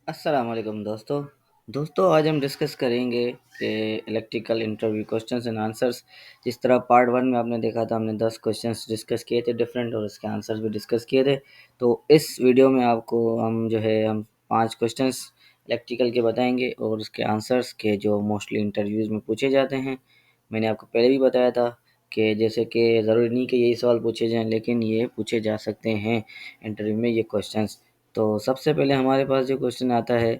अस्सलाम वालेकुम दोस्तों आज हम डिस्कस करेंगे कि electrical interview questions and answers. जिस तरह पार्ट वन में आपने देखा था, हमने 10 क्वेश्चंस डिस्कस किए थे डिफरेंट, और उसके आंसर्स भी डिस्कस किए थे। तो इस वीडियो में आपको हम 5 क्वेश्चंस इलेक्ट्रिकल के बताएंगे और उसके आंसर्स के जो मोस्टली इंटरव्यूज़ में पूछे जाते हैं। मैंने आपको पहले भी बताया था कि जैसे कि ज़रूरी नहीं कि यही सवाल पूछे जाएँ, लेकिन ये पूछे जा सकते हैं इंटरव्यू में ये क्वेश्चंस। तो सबसे पहले हमारे पास जो क्वेश्चन आता है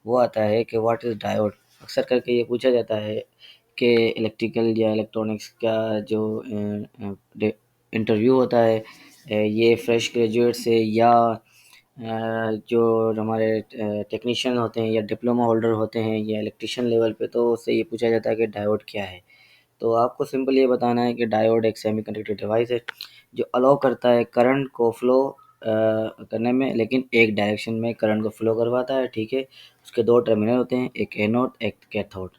वो आता है कि व्हाट इज़ डायोड। अक्सर करके ये पूछा जाता है कि इलेक्ट्रिकल या इलेक्ट्रॉनिक्स का जो इंटरव्यू होता है, ये फ्रेश ग्रेजुएट से या जो हमारे टेक्नीशियन होते हैं या डिप्लोमा होल्डर होते हैं या इलेक्ट्रिशियन लेवल पे, तो उससे ये पूछा जाता है कि डायोड क्या है। तो आपको सिंपल ये बताना है कि डायोड एक सेमीकंडक्टर डिवाइस है जो अलाउ करता है करंट को फ्लो करने में, लेकिन एक डायरेक्शन में करंट को फ्लो करवाता है। ठीक है, उसके दो टर्मिनल होते हैं, एक एनोड एक कैथोड।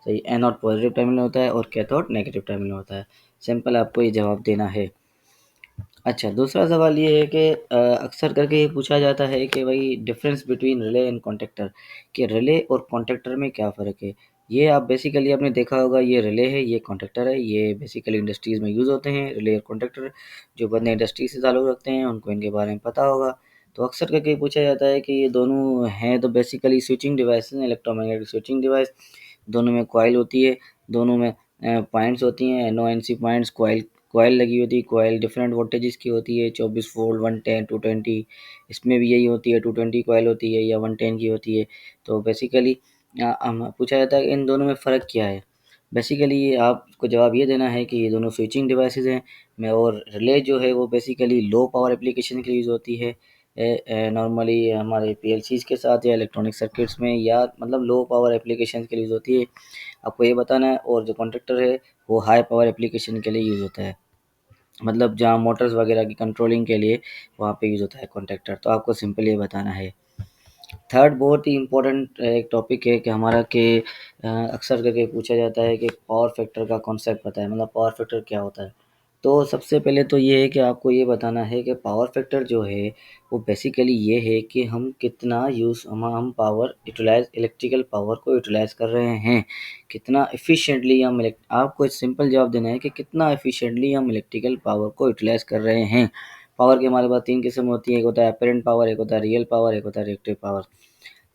सही, एनोड पॉजिटिव टर्मिनल होता है और कैथोड नेगेटिव टर्मिनल होता है। सिंपल आपको ये जवाब देना है। अच्छा, दूसरा सवाल ये है कि अक्सर करके ये पूछा जाता है कि भाई difference between relay and contactor, कि रिले और कॉन्टेक्टर में क्या फ़र्क है। ये आप बेसिकली आपने देखा होगा, ये रिले है, ये कॉन्टेक्टर है। ये बेसिकली इंडस्ट्रीज़ में यूज़ होते हैं रिले और कॉन्टेक्टर। जो बंदे इंडस्ट्री से ताल्लुक़ रखते हैं उनको इनके बारे में पता होगा। तो अक्सर करके पूछा जाता है कि ये दोनों हैं तो बेसिकली स्विचिंग डिवाइस हैं, इलेक्ट्रोमैग्नेटिक स्विचिंग डिवाइस। दोनों में कॉइल होती है, दोनों में पॉइंट्स होती हैं, NO NC points. Coil coil लगी होती है। कॉइल डिफरेंट वोल्टेजेस की होती है, 24 वोल्ट, 110, 220। इसमें भी यही होती है, 220 कॉइल होती है या 110 की होती है। तो बेसिकली हम पूछा जाता है कि इन दोनों में फ़र्क क्या है। बेसिकली आपको जवाब ये देना है कि ये दोनों स्विचिंग डिवाइसेस हैं। मैं और रिले जो है वो बेसिकली लो पावर एप्लीकेशन के लिए यूज़ होती है। नॉर्मली हमारे PLCs के साथ या इलेक्ट्रॉनिक सर्किट्स में, या मतलब लो पावर एप्लीकेशन के लिए यूज़ होती है। आपको ये बताना है। और जो कॉन्ट्रैक्टर है वो हाई पावर एप्लीकेशन के लिए यूज़ होता है, मतलब जहाँ मोटर्स वगैरह की कंट्रोलिंग के लिए वहाँ पे यूज़ होता है कॉन्ट्रैक्टर। तो आपको सिंपल ये बताना है। थर्ड बहुत ही इम्पोर्टेंट एक टॉपिक है कि हमारा कि अक्सर करके पूछा जाता है कि पावर फैक्टर का कॉन्सेप्ट पता है, मतलब पावर फैक्टर क्या होता है। तो सबसे पहले तो ये है कि आपको ये बताना है कि पावर फैक्टर जो है वो बेसिकली ये है कि हम कितना यूज़ हम पावर यूटिलाइज इलेक्ट्रिकल पावर को यूटिलाइज कर रहे हैं, कितना एफिशिएंटली हम आपको एक सिंपल जवाब देना है कि कितना एफिशिएंटली हम इलेक्ट्रिकल पावर को यूटिलाइज कर रहे हैं। पावर की हमारे पास तीन किस्म होती है, एक होता है अपरेंट पावर, एक होता है रियल पावर, एक होता है रिएक्टिव पावर।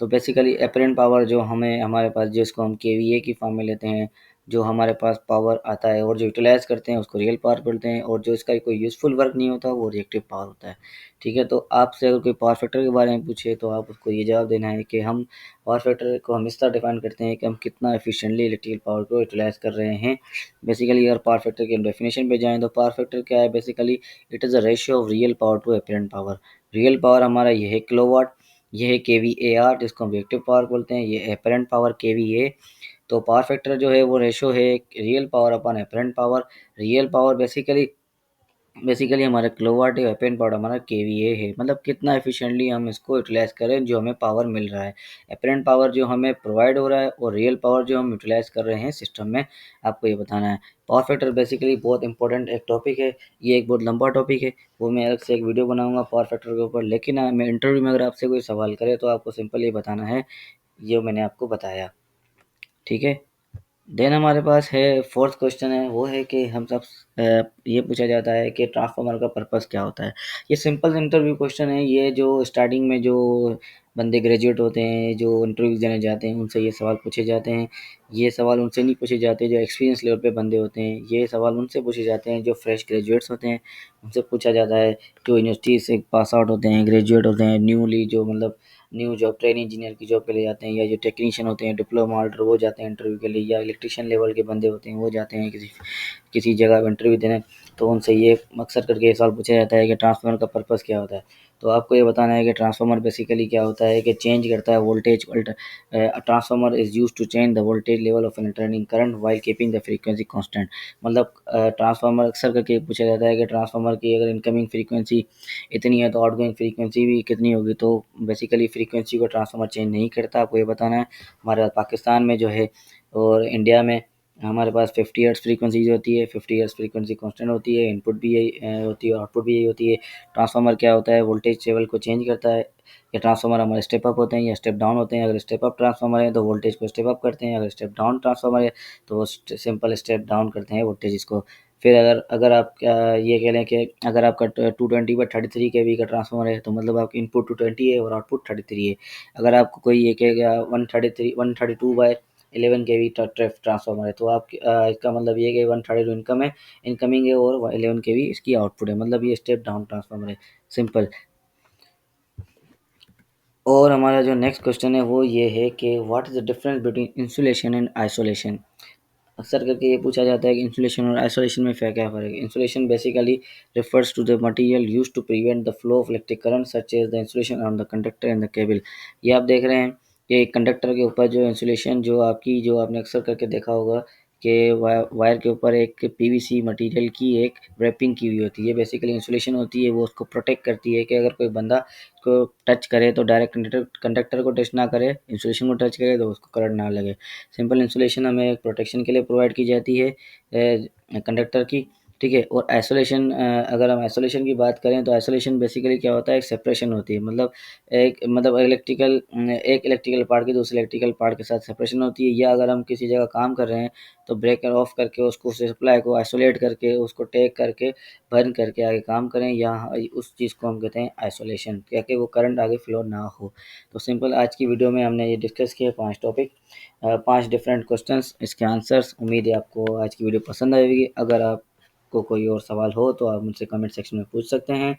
तो बेसिकली अपरेंट पावर जो हमें हमारे पास, जिसको हम KVA की फॉर्म में लेते हैं, जो हमारे पास पावर आता है और जो यूटिलाइज़ करते हैं उसको रियल पावर बोलते हैं, और जो इसका कोई यूज़फुल वर्क नहीं होता वो रिएक्टिव पावर होता है। ठीक है, तो आपसे अगर कोई पावर फैक्टर के बारे में पूछे तो आप उसको ये जवाब देना है कि हम पावर फैक्टर को हम इस तरह डिफाइन करते हैं कि हम कितना एफिशिएंटली इलेक्ट्रिकल पावर को यूटिलाइज़ कर रहे हैं। बेसिकली अगर पावर फैक्टर की हम डेफिनेशन पे जाएँ तो पावर फैक्टर क्या है, basically it is a ratio of real power to apparent power. Real power हमारा ये है किलोवाट, ये है KVAR जिसको हम रिएक्टिव पावर बोलते हैं, ये अपरेंट पावर KVA। तो पावर फैक्टर जो है वो रेशो है real power upon apparent power. Real power basically basically हमारा किलोवाट है, अपरेंट पावर हमारा KVA है, मतलब कितना एफिशिएंटली हम इसको यूटिलाइज करें जो हमें पावर मिल रहा है। अपरेंट पावर जो हमें प्रोवाइड हो रहा है और रियल पावर जो हम यूटिलाइज कर रहे हैं सिस्टम में, आपको ये बताना है। पावर फैक्टर बेसिकली बहुत इंपॉर्टेंट एक टॉपिक है, ये एक बहुत लंबा टॉपिक है, वो मैं अलग से एक वीडियो बनाऊंगा पावर फैक्टर के ऊपर। लेकिन मैं इंटरव्यू में अगर आपसे कोई सवाल करे तो आपको सिंपल ये बताना है, ये मैंने आपको बताया। ठीक है, देन हमारे पास है फोर्थ क्वेश्चन है, वो है कि हम सब ये पूछा जाता है कि ट्रांसफार्मर का पर्पस क्या होता है। ये सिंपल इंटरव्यू क्वेश्चन है, ये जो स्टार्टिंग में जो बंदे ग्रेजुएट होते हैं जो इंटरव्यू देने जाते हैं उनसे ये सवाल पूछे जाते हैं। ये सवाल उनसे नहीं पूछे जाते जो एक्सपीरियंस लेवल पे बंदे होते हैं, ये सवाल उनसे पूछे जाते हैं जो फ्रेश ग्रेजुएट्स होते हैं, उनसे पूछा जाता है। जो यूनिवर्सिटी से पास आउट होते हैं, ग्रेजुएट होते हैं, न्यूली जो मतलब न्यू जॉब, ट्रेन इंजीनियर की जॉब के लिए जाते हैं, या जो टेक्नीशियन होते हैं, डिप्लोमा होल्डर, वो जाते हैं इंटरव्यू के लिए, या इलेक्ट्रिशियन लेवल के बंदे होते हैं वो जाते हैं किसी किसी जगह पे इंटरव्यू देने। तो उनसे ये अक्सर करके ये सवाल पूछा जाता है कि ट्रांसफार्मर का पर्पस क्या होता है। तो आपको ये बताना है कि ट्रांसफार्मर बेसिकली क्या होता है, कि चेंज करता है voltage. Transformer is use to change the voltage level of alternating current while keeping the frequency constant. मतलब ट्रांसफार्मर अक्सर करके पूछा जाता है कि ट्रांसफार्मर की अगर इनकमिंग फ्रीक्वेंसी इतनी है तो आउटगोइंग फ्रीक्वेंसी भी कितनी होगी। तो बेसिकली फ्रीक्वेंसी को ट्रांसफार्मर चेंज नहीं करता, आपको ये बताना है। हमारे पाकिस्तान में जो है और इंडिया में हमारे पास 50 हर्ट्ज़ फ्रीक्वेंसीज होती है, 50 हर्ट्ज़ फ्रीक्वेंसी कांस्टेंट होती है, इनपुट भी यही होती है, आउटपुट भी यही होती है। ट्रांसफार्मर क्या होता है, वोल्टेज लेवल को चेंज करता है। ये ट्रांसफार्मर हमारे स्टेप अप होते हैं या स्टेप डाउन होते हैं। अगर स्टेप अप ट्रांसफार्मर है तो वोल्टेज को स्टेप अप करते हैं, अगर स्टेप डाउन ट्रांसफार्मर है तो वो सिंपल स्टेप डाउन करते हैं वोल्टेज को। फिर अगर अगर आप ये कह लें कि अगर आपका 220/33 kV का ट्रांसफार्मर है तो मतलब आपकी इनपुट 220 है और आउटपुट 33 है। अगर आपको कोई ये कहेगा 132/11 kV ट्रांसफार्मर है तो आप इसका मतलब ये है कि 132 इनकम है, इनकमिंग है, और 11 kV इसकी आउटपुट है, मतलब ये स्टेप डाउन ट्रांसफार्मर है, सिंपल। और हमारा जो नेक्स्ट क्वेश्चन है वो ये है कि what is the difference between insulation and isolation. अक्सर करके ये पूछा जाता है कि इंसुलेशन और आइसोलेशन में क्या फ़र्क है। Insulation basically refers to the material used to prevent the flow of electric current such as the insulation on the conductor and the cable। ये आप देख रहे हैं कि कंडक्टर के ऊपर जो इंसुलेशन जो आपने अक्सर करके देखा होगा कि वायर के ऊपर एक पीवीसी मटेरियल की एक रैपिंग की हुई होती है। ये बेसिकली इंसुलेशन होती है, वो उसको प्रोटेक्ट करती है कि अगर कोई बंदा को टच करे तो डायरेक्ट कंडक्टर को टच ना करे, इंसुलेशन को टच करे तो उसको करंट ना लगे। सिंपल इंसुलेशन हमें एक प्रोटेक्शन के लिए प्रोवाइड की जाती है कंडक्टर की, ठीक है। और आइसोलेशन, अगर हम आइसोलेशन की बात करें तो आइसोलेशन बेसिकली क्या होता है, एक सेपरेशन होती है, मतलब एक इलेक्ट्रिकल पार्ट की दूसरे इलेक्ट्रिकल पार्ट के साथ सेपरेशन होती है। या अगर हम किसी जगह काम कर रहे हैं तो ब्रेकर ऑफ करके उसको सप्लाई को आइसोलेट करके उसको टेक करके बर्न करके आगे काम करें, या उस चीज़ को हम कहते हैं आइसोलेशन, ताकि वो करंट आगे फ्लो ना हो। तो सिंपल आज की वीडियो में हमने ये डिस्कस किए 5 टॉपिक, 5 डिफरेंट क्वेश्चंस, इसके आंसर्स। उम्मीद है आपको आज की वीडियो पसंद आएगी। अगर आपको कोई और सवाल हो तो आप मुझसे कमेंट सेक्शन में पूछ सकते हैं।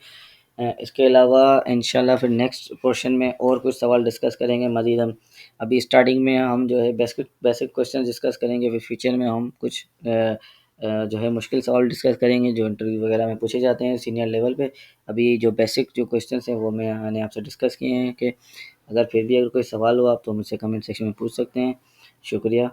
इसके अलावा इंशाल्लाह फिर नेक्स्ट पोर्शन में और कुछ सवाल डिस्कस करेंगे मज़ीद हम। अभी स्टार्टिंग में हम जो है बेसिक बेसिक क्वेश्चन डिस्कस करेंगे, फिर फ्यूचर में हम कुछ जो है मुश्किल सवाल डिस्कस करेंगे जो इंटरव्यू वगैरह में पूछे जाते हैं सीनियर लेवल पे। अभी जो बेसिक जो क्वेश्चंस हैं वो मैंने आपसे डिस्कस किए हैं कि अगर फिर भी अगर कोई सवाल हो आप तो मुझसे कमेंट सेक्शन में पूछ सकते हैं। शुक्रिया।